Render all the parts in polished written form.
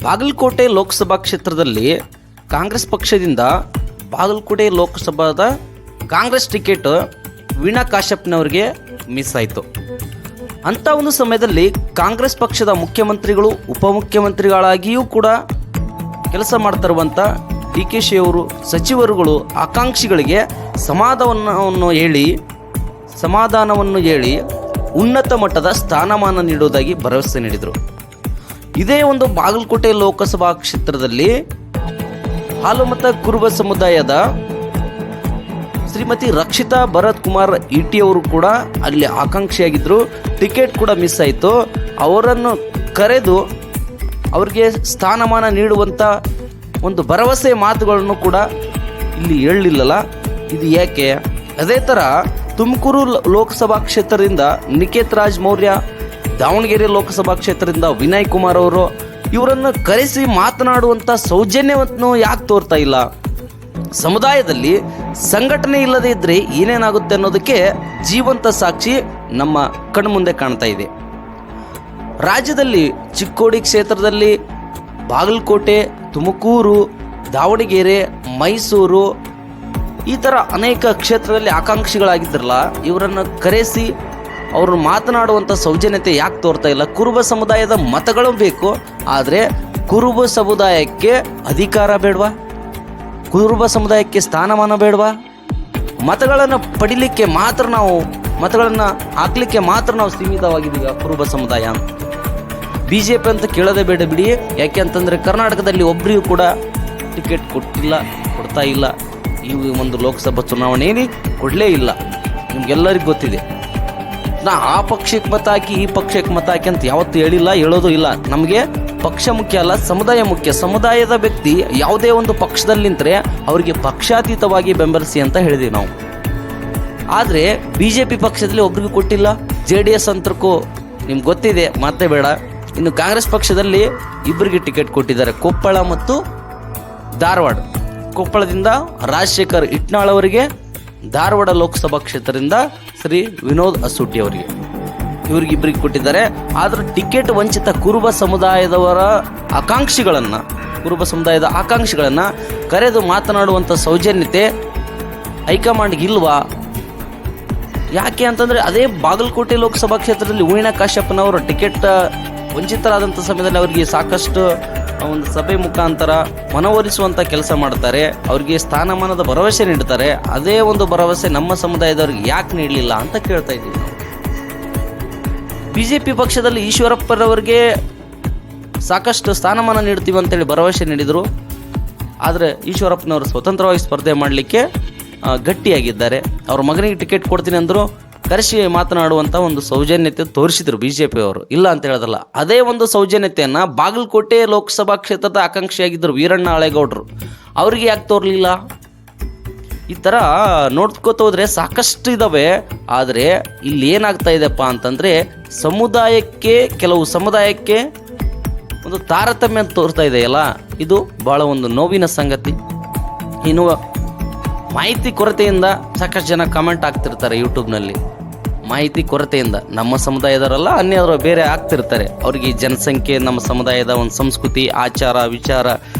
ಬಾಗಲಕೋಟೆ ಲೋಕಸಭಾ ಕ್ಷೇತ್ರದಲ್ಲಿ ಕಾಂಗ್ರೆಸ್ ಪಕ್ಷದಿಂದ Bagalkot ಲೋಕಸಭಾದ Congress ticket Veena ಕಾಶ್ಯಪ್ನವರಿಗೆ miss ಆಯಿತು. ಅಂಥ ಒಂದು ಸಮಯದಲ್ಲಿ ಕಾಂಗ್ರೆಸ್ ಪಕ್ಷದ ಮುಖ್ಯಮಂತ್ರಿಗಳು ಉಪಮುಖ್ಯಮಂತ್ರಿಗಳಾಗಿಯೂ ಕೂಡ ಕೆಲಸ ಮಾಡ್ತಿರುವಂಥ ಡಿ ಕೆ ಶಿ ಅವರು ಸಚಿವರುಗಳು ಆಕಾಂಕ್ಷಿಗಳಿಗೆ ಸಮಾಧಾನವನ್ನು ಹೇಳಿ ಉನ್ನತ ಮಟ್ಟದ ಸ್ಥಾನಮಾನ ನೀಡುವುದಾಗಿ ಭರವಸೆ ನೀಡಿದರು. ಇದೇ ಒಂದು ಬಾಗಲಕೋಟೆ ಲೋಕಸಭಾ ಕ್ಷೇತ್ರದಲ್ಲಿ ಹಾಲುಮತ ಕುರುಬ ಸಮುದಾಯದ ಶ್ರೀಮತಿ ರಕ್ಷಿತಾ ಭರತ್ ಕುಮಾರ್ ಇಟಿ ಅವರು ಕೂಡ ಅಲ್ಲಿ ಆಕಾಂಕ್ಷಿಯಾಗಿದ್ದರು. ಟಿಕೆಟ್ ಕೂಡ ಮಿಸ್ ಆಯಿತು. ಅವರನ್ನು ಕರೆದು ಅವರಿಗೆ ಸ್ಥಾನಮಾನ ನೀಡುವಂಥ ಒಂದು ಭರವಸೆ ಮಾತುಗಳನ್ನು ಕೂಡ ಇಲ್ಲಿ ಹೇಳಲಿಲ್ಲಲ್ಲ, ಇದು ಏಕೆ? ಅದೇ ಥರ ತುಮಕೂರು ಲೋಕಸಭಾ ಕ್ಷೇತ್ರದಿಂದ ನಿಕೇತ್ ರಾಜ್ ಮೌರ್ಯ, ದಾವಣಗೆರೆ ಲೋಕಸಭಾ ಕ್ಷೇತ್ರದಿಂದ ವಿನಯ್ ಕುಮಾರ್ ಅವರು ಇವರನ್ನು ಕರೆಸಿ ಮಾತನಾಡುವಂಥ ಸೌಜನ್ಯವನ್ನು ಯಾಕೆ ತೋರ್ತಾ ಇಲ್ಲ? ಸಮುದಾಯದಲ್ಲಿ ಸಂಘಟನೆ ಇಲ್ಲದೇ ಇದ್ದರೆ ಏನೇನಾಗುತ್ತೆ ಅನ್ನೋದಕ್ಕೆ ಜೀವಂತ ಸಾಕ್ಷಿ ನಮ್ಮ ಕಣ್ಮುಂದೆ ಕಾಣ್ತಾ ಇದೆ. ರಾಜ್ಯದಲ್ಲಿ ಚಿಕ್ಕೋಡಿ ಕ್ಷೇತ್ರದಲ್ಲಿ ಬಾಗಲಕೋಟೆ, ತುಮಕೂರು, ದಾವಣಗೆರೆ, ಮೈಸೂರು ಈ ಥರ ಅನೇಕ ಕ್ಷೇತ್ರದಲ್ಲಿ ಆಕಾಂಕ್ಷಿಗಳಾಗಿದ್ದರಲ್ಲ, ಇವರನ್ನು ಕರೆಸಿ ಅವರು ಮಾತನಾಡುವಂಥ ಸೌಜನ್ಯತೆ ಯಾಕೆ ತೋರ್ತಾ ಇಲ್ಲ? ಕುರುಬ ಸಮುದಾಯದ ಮತಗಳು ಬೇಕು, ಆದರೆ ಕುರುಬ ಸಮುದಾಯಕ್ಕೆ ಅಧಿಕಾರ ಬೇಡವಾ? ಕುರುಬ ಸಮುದಾಯಕ್ಕೆ ಸ್ಥಾನಮಾನ ಬೇಡವಾ? ಮತಗಳನ್ನು ಪಡಿಲಿಕ್ಕೆ ಮಾತ್ರ ಮತಗಳನ್ನು ಹಾಕ್ಲಿಕ್ಕೆ ಮಾತ್ರ ನಾವು ಸೀಮಿತವಾಗಿದ್ದೀವಿ ಕುರುಬ ಸಮುದಾಯ. ಬಿ ಜೆ ಪಿ ಅಂತ ಕೇಳೋದೇ ಬೇಡ ಬಿಡಿ. ಯಾಕೆ ಅಂತಂದರೆ ಕರ್ನಾಟಕದಲ್ಲಿ ಒಬ್ಬರಿಗೂ ಕೂಡ ಟಿಕೆಟ್ ಕೊಡ್ತಾ ಇಲ್ಲ. ಈ ಒಂದು ಲೋಕಸಭಾ ಚುನಾವಣೆಯಲ್ಲಿ ಕೊಡಲೇ ಇಲ್ಲ. ನಿಮಗೆಲ್ಲರಿಗೂ ಗೊತ್ತಿದೆ. ನಾ ಆ ಪಕ್ಷಕ್ಕೆ ಮತ ಹಾಕಿ ಈ ಪಕ್ಷಕ್ಕೆ ಮತ ಹಾಕಿ ಅಂತ ಯಾವತ್ತೂ ಹೇಳಿಲ್ಲ, ಹೇಳೋದು ಇಲ್ಲ. ನಮಗೆ ಪಕ್ಷ ಮುಖ್ಯ ಅಲ್ಲ, ಸಮುದಾಯ ಮುಖ್ಯ. ಸಮುದಾಯದ ವ್ಯಕ್ತಿ ಯಾವುದೇ ಒಂದು ಪಕ್ಷದಲ್ಲಿ ನಿಂತರೆ ಅವರಿಗೆ ಪಕ್ಷಾತೀತವಾಗಿ ಬೆಂಬಲಿಸಿ ಅಂತ ಹೇಳಿದ್ವಿ ನಾವು. ಆದರೆ ಬಿ ಜೆ ಪಿ ಪಕ್ಷದಲ್ಲಿ ಒಬ್ರಿಗೂ ಕೊಟ್ಟಿಲ್ಲ. JDS ಅಂತಕ್ಕೂ ನಿಮ್ಗೆ ಗೊತ್ತಿದೆ, ಮಾತೇ ಬೇಡ. ಇನ್ನು ಕಾಂಗ್ರೆಸ್ ಪಕ್ಷದಲ್ಲಿ ಇಬ್ಬರಿಗೆ ಟಿಕೆಟ್ ಕೊಟ್ಟಿದ್ದಾರೆ, ಕೊಪ್ಪಳ ಮತ್ತು ಧಾರವಾಡ. ಕೊಪ್ಪಳದಿಂದ ರಾಜಶೇಖರ್ ಇಟ್ನಾಳ್ ಅವರಿಗೆ, ಧಾರವಾಡ ಲೋಕಸಭಾ ಕ್ಷೇತ್ರದಿಂದ ಶ್ರೀ ವಿನೋದ್ ಅಸೂಟಿ ಅವರಿಗೆ, ಇವರಿಗಿಬ್ಬರಿಗೆ ಕೊಟ್ಟಿದ್ದಾರೆ. ಆದರೆ ಟಿಕೆಟ್ ವಂಚಿತ ಕುರುಬ ಸಮುದಾಯದ ಆಕಾಂಕ್ಷಿಗಳನ್ನು ಕರೆದು ಮಾತನಾಡುವಂಥ ಸೌಜನ್ಯತೆ ಹೈಕಮಾಂಡ್ಗೆ ಇಲ್ವಾ? ಯಾಕೆ ಅಂತಂದರೆ ಅದೇ ಬಾಗಲಕೋಟೆ ಲೋಕಸಭಾ ಕ್ಷೇತ್ರದಲ್ಲಿ ವೀಣಾ ಕಾಶ್ಯಪ್ನವರು ಟಿಕೆಟ್ ವಂಚಿತರಾದಂಥ ಸಮಯದಲ್ಲಿ ಅವರಿಗೆ ಸಾಕಷ್ಟು ಒಂದು ಸಭೆ ಮುಖಾಂತರ ಮನವೊಲಿಸುವಂಥ ಕೆಲಸ ಮಾಡ್ತಾರೆ, ಅವರಿಗೆ ಸ್ಥಾನಮಾನದ ಭರವಸೆ ನೀಡ್ತಾರೆ. ಅದೇ ಒಂದು ಭರವಸೆ ನಮ್ಮ ಸಮುದಾಯದವ್ರಿಗೆ ಯಾಕೆ ನೀಡಲಿಲ್ಲ ಅಂತ ಕೇಳ್ತಾ ಇದ್ದೀವಿ ನಾವು. BJP ಪಕ್ಷದಲ್ಲಿ ಈಶ್ವರಪ್ಪರವರಿಗೆ ಸಾಕಷ್ಟು ಸ್ಥಾನಮಾನ ನೀಡ್ತೀವಿ ಅಂತೇಳಿ ಭರವಸೆ ನೀಡಿದರು. ಆದರೆ ಈಶ್ವರಪ್ಪನವರು ಸ್ವತಂತ್ರವಾಗಿ ಸ್ಪರ್ಧೆ ಮಾಡಲಿಕ್ಕೆ ಗಟ್ಟಿಯಾಗಿದ್ದಾರೆ. ಅವ್ರ ಮಗನಿಗೆ ಟಿಕೆಟ್ ಕೊಡ್ತೀನಿ ಅಂದರು, ಕರೆಸಿ ಮಾತನಾಡುವಂಥ ಒಂದು ಸೌಜನ್ಯತೆ ತೋರಿಸಿದರು BJP ಅವರು, ಇಲ್ಲ ಅಂತ ಹೇಳೋದಲ್ಲ. ಅದೇ ಒಂದು ಸೌಜನ್ಯತೆಯನ್ನು ಬಾಗಲಕೋಟೆ ಲೋಕಸಭಾ ಕ್ಷೇತ್ರದ ಆಕಾಂಕ್ಷಿಯಾಗಿದ್ದರು ವೀರಣ್ಣ ಹಳೇಗೌಡರು, ಅವರಿಗೆ ಯಾಕೆ ತೋರಲಿಲ್ಲ? ಈ ಥರ ನೋಡ್ಕೋತ ಹೋದರೆ ಸಾಕಷ್ಟು ಇದ್ದಾವೆ. ಆದರೆ ಇಲ್ಲಿ ಏನಾಗ್ತಾ ಇದೆಪ್ಪ ಅಂತಂದರೆ ಕೆಲವು ಸಮುದಾಯಕ್ಕೆ ಒಂದು ತಾರತಮ್ಯ ತೋರ್ತಾ ಇದೆಯಲ್ಲ, ಇದು ಭಾಳ ಒಂದು ನೋವಿನ ಸಂಗತಿ. ಇನ್ನು ಮಾಹಿತಿ ಕೊರತೆಯಿಂದ ಸಾಕಷ್ಟು ಜನ ಕಮೆಂಟ್ ಆಗ್ತಿರ್ತಾರೆ ಯೂಟ್ಯೂಬ್ನಲ್ಲಿ. ಮಾಹಿತಿ ಕೊರತೆಯಿಂದ ನಮ್ಮ ಸಮುದಾಯದವರಲ್ಲ, ಅನ್ಯರು ಬೇರೆ ಆಗ್ತಿರ್ತಾರೆ. ಅವ್ರಿಗೆ ಜನಸಂಖ್ಯೆ, ನಮ್ಮ ಸಮುದಾಯದ ಒಂದು ಸಂಸ್ಕೃತಿ, ಆಚಾರ ವಿಚಾರ,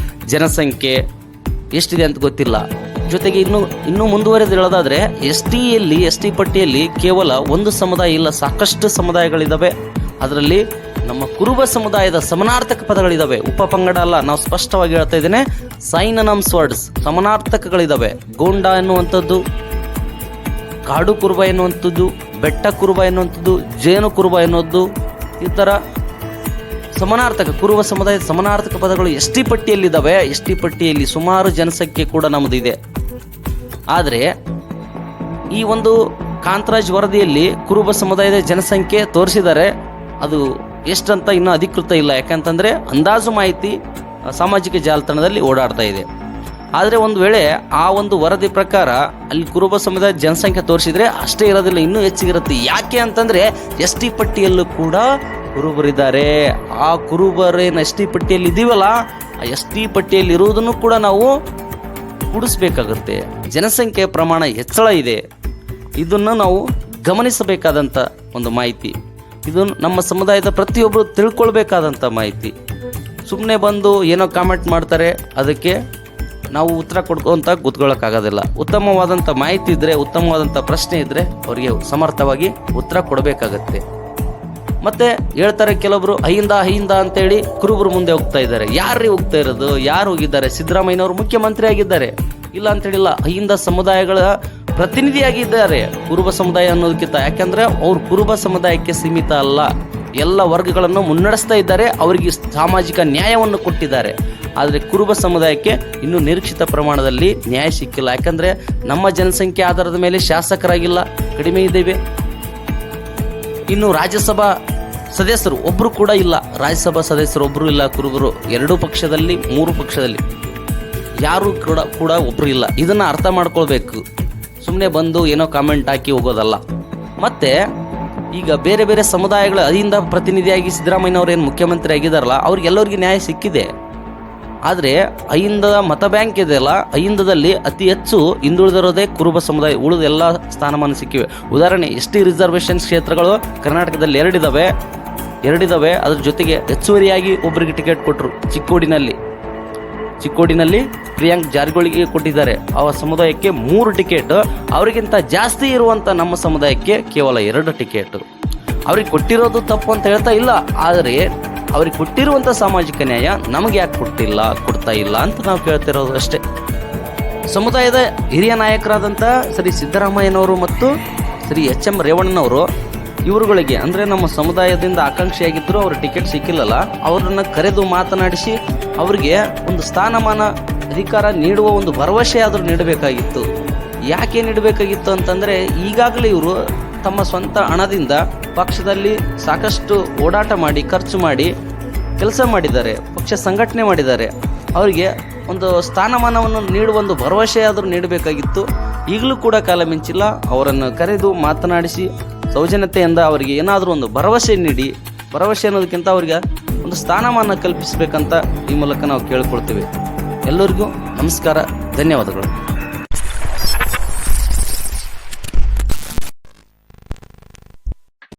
ಜನಸಂಖ್ಯೆ ಎಷ್ಟಿದೆ ಅಂತ ಗೊತ್ತಿಲ್ಲ. ಜೊತೆಗೆ ಇನ್ನೂ ಮುಂದುವರೆದು ಹೇಳೋದಾದರೆ ಎಸ್ ಟಿ ಪಟ್ಟಿಯಲ್ಲಿ ಕೇವಲ ಒಂದು ಸಮುದಾಯ ಇಲ್ಲ, ಸಾಕಷ್ಟು ಸಮುದಾಯಗಳಿದ್ದಾವೆ. ಅದರಲ್ಲಿ ನಮ್ಮ ಕುರುಬ ಸಮುದಾಯದ ಸಮಾನಾರ್ಥಕ ಪದಗಳಿದ್ದಾವೆ, ಉಪಪಂಗಡ ಅಲ್ಲ. ನಾವು ಸ್ಪಷ್ಟವಾಗಿ ಹೇಳ್ತಾ ಇದ್ದೇನೆ, ಸೈನನಮ್ಸ್ ವರ್ಡ್ಸ್, ಸಮಾನಾರ್ಥಕಗಳಿದ್ದಾವೆ. ಗೋಂಡ ಎನ್ನುವಂಥದ್ದು, ಕಾಡು ಕುರುಬ ಎನ್ನುವಂಥದ್ದು, ಬೆಟ್ಟ ಕುರುಬ ಎನ್ನುವಂಥದ್ದು, ಜೇನು ಕುರುಬ ಎನ್ನುವುದು, ಈ ಥರ ಕುರುಬ ಸಮುದಾಯದ ಸಮಾನಾರ್ಥಕ ಪದಗಳು ಎಸ್ ಟಿ ಪಟ್ಟಿಯಲ್ಲಿದ್ದಾವೆ. ಎಸ್ ಟಿ ಪಟ್ಟಿಯಲ್ಲಿ ಸುಮಾರು ಜನಸಂಖ್ಯೆ ಕೂಡ ನಮ್ಮದಿದೆ. ಆದರೆ ಈ ಒಂದು ಕಾಂತರಾಜ್ ವರದಿಯಲ್ಲಿ ಕುರುಬ ಸಮುದಾಯದ ಜನಸಂಖ್ಯೆ ತೋರಿಸಿದ್ದಾರೆ, ಅದು ಎಷ್ಟಂತ ಇನ್ನೂ ಅಧಿಕೃತ ಇಲ್ಲ. ಯಾಕಂತಂದರೆ ಅಂದಾಜು ಮಾಹಿತಿ ಸಾಮಾಜಿಕ ಜಾಲತಾಣದಲ್ಲಿ ಓಡಾಡ್ತಾ ಇದೆ. ಆದರೆ ಒಂದು ವೇಳೆ ಆ ಒಂದು ವರದಿ ಪ್ರಕಾರ ಅಲ್ಲಿ ಕುರುಬ ಸಮುದಾಯದ ಜನಸಂಖ್ಯೆ ತೋರಿಸಿದರೆ ಅಷ್ಟೇ ಇರೋದಿಲ್ಲ, ಇನ್ನೂ ಹೆಚ್ಚಿಗಿರುತ್ತೆ. ಯಾಕೆ ಅಂತಂದರೆ ಎಸ್ ಟಿ ಪಟ್ಟಿಯಲ್ಲೂ ಕೂಡ ಕುರುಬರಿದ್ದಾರೆ. ಆ ಕುರುಬರೇನು ಎಸ್ ಟಿ ಪಟ್ಟಿಯಲ್ಲಿ ಇದ್ದೀವಲ್ಲ, ಆ ಎಸ್ ಟಿ ಪಟ್ಟಿಯಲ್ಲಿ ಇರುವುದನ್ನು ಕೂಡ ನಾವು ಕೂಡಿಸ್ಬೇಕಾಗುತ್ತೆ. ಜನಸಂಖ್ಯೆಯ ಪ್ರಮಾಣ ಹೆಚ್ಚಳ ಇದೆ, ಇದನ್ನು ನಾವು ಗಮನಿಸಬೇಕಾದಂಥ ಒಂದು ಮಾಹಿತಿ. ಇದು ನಮ್ಮ ಸಮುದಾಯದ ಪ್ರತಿಯೊಬ್ಬರು ತಿಳ್ಕೊಳ್ಬೇಕಾದಂಥ ಮಾಹಿತಿ. ಸುಮ್ಮನೆ ಬಂದು ಏನೋ ಕಾಮೆಂಟ್ ಮಾಡ್ತಾರೆ, ಅದಕ್ಕೆ ನಾವು ಉತ್ತರ ಕೊಡ್ಕೊಂತ ಕೂತ್ಕೊಳ್ಳೋಕ್ಕಾಗೋದಿಲ್ಲ. ಉತ್ತಮವಾದಂಥ ಮಾಹಿತಿ ಇದ್ದರೆ, ಉತ್ತಮವಾದಂಥ ಪ್ರಶ್ನೆ ಇದ್ದರೆ ಅವರಿಗೆ ಸಮರ್ಥವಾಗಿ ಉತ್ತರ ಕೊಡಬೇಕಾಗತ್ತೆ. ಮತ್ತು ಹೇಳ್ತಾರೆ ಕೆಲವರು ಅಹಿಂದ ಅಂತೇಳಿ ಕುರುಬರು ಮುಂದೆ ಹೋಗ್ತಾ ಇದ್ದಾರೆ. ಯಾರು ಹೋಗ್ತಾ ಇರೋದು? ಯಾರು ಹೋಗಿದ್ದಾರೆ? ಸಿದ್ದರಾಮಯ್ಯನವರು ಮುಖ್ಯಮಂತ್ರಿ ಆಗಿದ್ದಾರೆ, ಇಲ್ಲ ಅಂತೇಳಿಲ್ಲ. ಅಹಿಂದ ಸಮುದಾಯಗಳ ಪ್ರತಿನಿಧಿಯಾಗಿದ್ದಾರೆ ಕುರುಬ ಸಮುದಾಯ ಅನ್ನೋದಕ್ಕಿಂತ. ಯಾಕೆಂದರೆ ಅವ್ರು ಕುರುಬ ಸಮುದಾಯಕ್ಕೆ ಸೀಮಿತ ಅಲ್ಲ, ಎಲ್ಲ ವರ್ಗಗಳನ್ನು ಮುನ್ನಡೆಸ್ತಾ ಇದ್ದಾರೆ, ಅವರಿಗೆ ಸಾಮಾಜಿಕ ನ್ಯಾಯವನ್ನು ಕೊಟ್ಟಿದ್ದಾರೆ. ಆದರೆ ಕುರುಬ ಸಮುದಾಯಕ್ಕೆ ಇನ್ನೂ ನಿರೀಕ್ಷಿತ ಪ್ರಮಾಣದಲ್ಲಿ ನ್ಯಾಯ ಸಿಕ್ಕಿಲ್ಲ. ಯಾಕಂದರೆ ನಮ್ಮ ಜನಸಂಖ್ಯೆ ಆಧಾರದ ಮೇಲೆ ಶಾಸಕರಾಗಿಲ್ಲ, ಕಡಿಮೆ ಇದ್ದೇವೆ. ಇನ್ನು ರಾಜ್ಯಸಭಾ ಸದಸ್ಯರು ಒಬ್ಬರು ಕೂಡ ಇಲ್ಲ, ರಾಜ್ಯಸಭಾ ಸದಸ್ಯರು ಒಬ್ಬರು ಇಲ್ಲ. ಕುರುಬರು 2 ಪಕ್ಷದಲ್ಲಿ 3 ಪಕ್ಷದಲ್ಲಿ ಯಾರು ಕೂಡ ಒಬ್ಬರು ಇಲ್ಲ. ಇದನ್ನು ಅರ್ಥ ಮಾಡ್ಕೊಳ್ಬೇಕು. ಸುಮ್ಮನೆ ಬಂದು ಏನೋ ಕಾಮೆಂಟ್ ಹಾಕಿ ಹೋಗೋದಲ್ಲ. ಮತ್ತು ಈಗ ಬೇರೆ ಬೇರೆ ಸಮುದಾಯಗಳ ಅಹಿಂದ ಪ್ರತಿನಿಧಿಯಾಗಿ ಸಿದ್ದರಾಮಯ್ಯನವರು ಏನು ಮುಖ್ಯಮಂತ್ರಿ ಆಗಿದ್ದಾರಲ್ಲ, ಅವ್ರಿಗೆಲ್ಲರಿಗೂ ನ್ಯಾಯ ಸಿಕ್ಕಿದೆ. ಆದರೆ ಅಹಿಂದದ ಮತ ಬ್ಯಾಂಕ್ ಇದೆಯಲ್ಲ, ಅಹಿಂದದಲ್ಲಿ ಅತಿ ಹೆಚ್ಚು ಹಿಂದುಳಿದಿರೋದೇ ಕುರುಬ ಸಮುದಾಯ. ಉಳಿದ ಎಲ್ಲ ಸ್ಥಾನಮಾನ ಸಿಕ್ಕಿವೆ. ಉದಾಹರಣೆ, ಎಸ್.ಟಿ ರಿಸರ್ವೇಷನ್ ಕ್ಷೇತ್ರಗಳು ಕರ್ನಾಟಕದಲ್ಲಿ 2 ಇದ್ದಾವೆ. ಅದ್ರ ಜೊತೆಗೆ ಹೆಚ್ಚುವರಿಯಾಗಿ ಒಬ್ಬರಿಗೆ ಟಿಕೆಟ್ ಕೊಟ್ಟರು. ಚಿಕ್ಕೋಡಿನಲ್ಲಿ ಪ್ರಿಯಾಂಕ್ ಜಾರಕಿಹೊಳಿಗೆ ಕೊಟ್ಟಿದ್ದಾರೆ. ಆ ಸಮುದಾಯಕ್ಕೆ 3 ಟಿಕೆಟ್. ಅವರಿಗಿಂತ ಜಾಸ್ತಿ ಇರುವಂಥ ನಮ್ಮ ಸಮುದಾಯಕ್ಕೆ ಕೇವಲ 2 ಟಿಕೆಟ್. ಅವ್ರಿಗೆ ಕೊಟ್ಟಿರೋದು ತಪ್ಪು ಅಂತ ಹೇಳ್ತಾ ಇಲ್ಲ, ಆದರೆ ಅವ್ರಿಗೆ ಕೊಟ್ಟಿರುವಂಥ ಸಾಮಾಜಿಕ ನ್ಯಾಯ ನಮಗೆ ಯಾಕೆ ಕೊಡ್ತಾ ಇಲ್ಲ ಅಂತ ನಾವು ಕೇಳ್ತಿರೋದು ಅಷ್ಟೇ. ಸಮುದಾಯದ ಹಿರಿಯ ನಾಯಕರಾದಂಥ ಶ್ರೀ ಸಿದ್ದರಾಮಯ್ಯನವರು ಮತ್ತು ಶ್ರೀ ಎಚ್.ಎಂ. ರೇವಣ್ಣನವರು ಇವರುಗಳಿಗೆ, ಅಂದರೆ ನಮ್ಮ ಸಮುದಾಯದಿಂದ ಆಕಾಂಕ್ಷಿಯಾಗಿದ್ದರೂ ಅವ್ರ ಟಿಕೆಟ್ ಸಿಕ್ಕಿಲ್ಲಲ್ಲ, ಅವರನ್ನು ಕರೆದು ಮಾತನಾಡಿಸಿ ಅವರಿಗೆ ಒಂದು ಸ್ಥಾನಮಾನ ಅಧಿಕಾರ ನೀಡುವ ಒಂದು ಭರವಸೆ ಆದರೂ ನೀಡಬೇಕಾಗಿತ್ತು. ಯಾಕೆ ನೀಡಬೇಕಾಗಿತ್ತು ಅಂತಂದರೆ, ಈಗಾಗಲೇ ಇವರು ತಮ್ಮ ಸ್ವಂತ ಹಣದಿಂದ ಪಕ್ಷದಲ್ಲಿ ಸಾಕಷ್ಟು ಓಡಾಟ ಮಾಡಿ, ಖರ್ಚು ಮಾಡಿ ಕೆಲಸ ಮಾಡಿದ್ದಾರೆ, ಪಕ್ಷ ಸಂಘಟನೆ ಮಾಡಿದ್ದಾರೆ. ಅವರಿಗೆ ಒಂದು ಸ್ಥಾನಮಾನವನ್ನು ನೀಡುವ ಒಂದು ಭರವಸೆ ಆದರೂ ನೀಡಬೇಕಾಗಿತ್ತು. ಈಗಲೂ ಕೂಡ ಕಾಲ ಮಿಂಚಿಲ್ಲ. ಅವರನ್ನು ಕರೆದು ಮಾತನಾಡಿಸಿ ಸೌಜನ್ಯತೆಯಿಂದ ಅವರಿಗೆ ಏನಾದರೂ ಒಂದು ಭರವಸೆ ನೀಡಿ, ಭರವಸೆ ಅನ್ನೋದಕ್ಕಿಂತ ಅವರಿಗೆ ಒಂದು ಸ್ಥಾನಮಾನ ಕಲ್ಪಿಸಬೇಕಂತ ಈ ಮೂಲಕ ನಾವು ಕೇಳಿಕೊಳ್ತೇವೆ. ಎಲ್ಲರಿಗೂ ನಮಸ್ಕಾರ, ಧನ್ಯವಾದಗಳು.